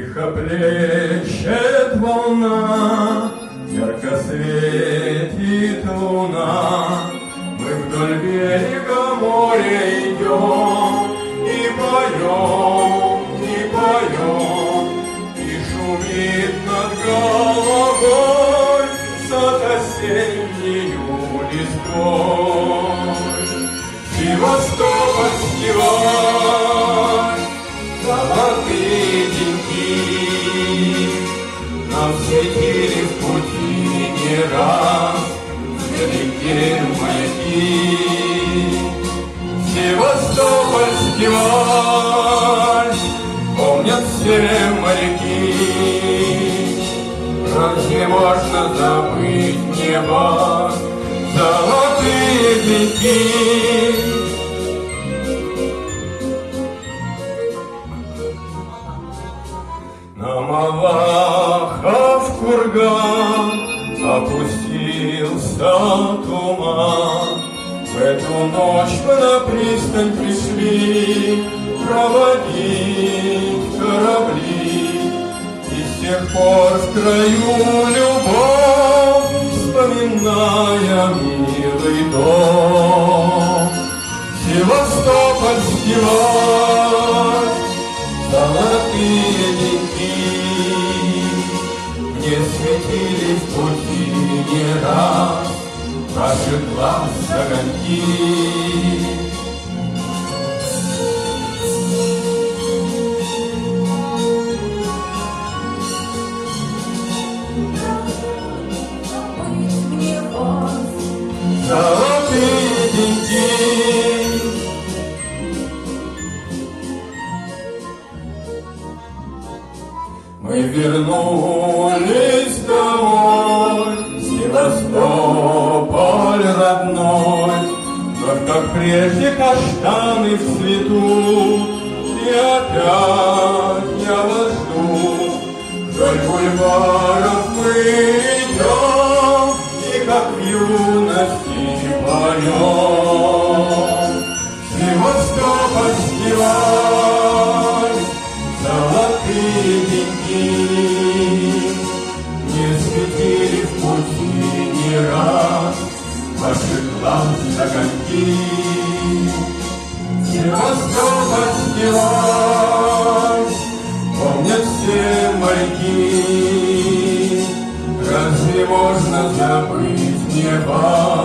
Тихо плещет волна, ярко светит луна. Мы вдоль берега моря идем и поем, и поем, и шумит над головой сад осеннею листвой. Севастопольский вальс, золотые деньги нам светили в пути не раз, вдалеке маяки. Севастопольский вальс помнят все моряки. Разве можно забыть небо, золотые деньги? На Малахов курган опустился туман. В эту ночь мы на пристань пришли проводить корабли. И с тех пор в краю любовь, вспоминая милый дом. Севастопольский вальс, золотые деньги мне светили в пути не раз, ваших глаз огоньки. Золотые деньги. Мы вернулись домой, Севастополь родной. Вновь, как прежде, каштаны в цвету, и опять я вас жду. Вдоль бульваров мы идем, и как в юности поем. Севастопольский вальс, золотые деньги мне светили в пути не раз, ваших глаз огоньки. Севастопольский вальс помнят все моряки. Разве можно забыть небо,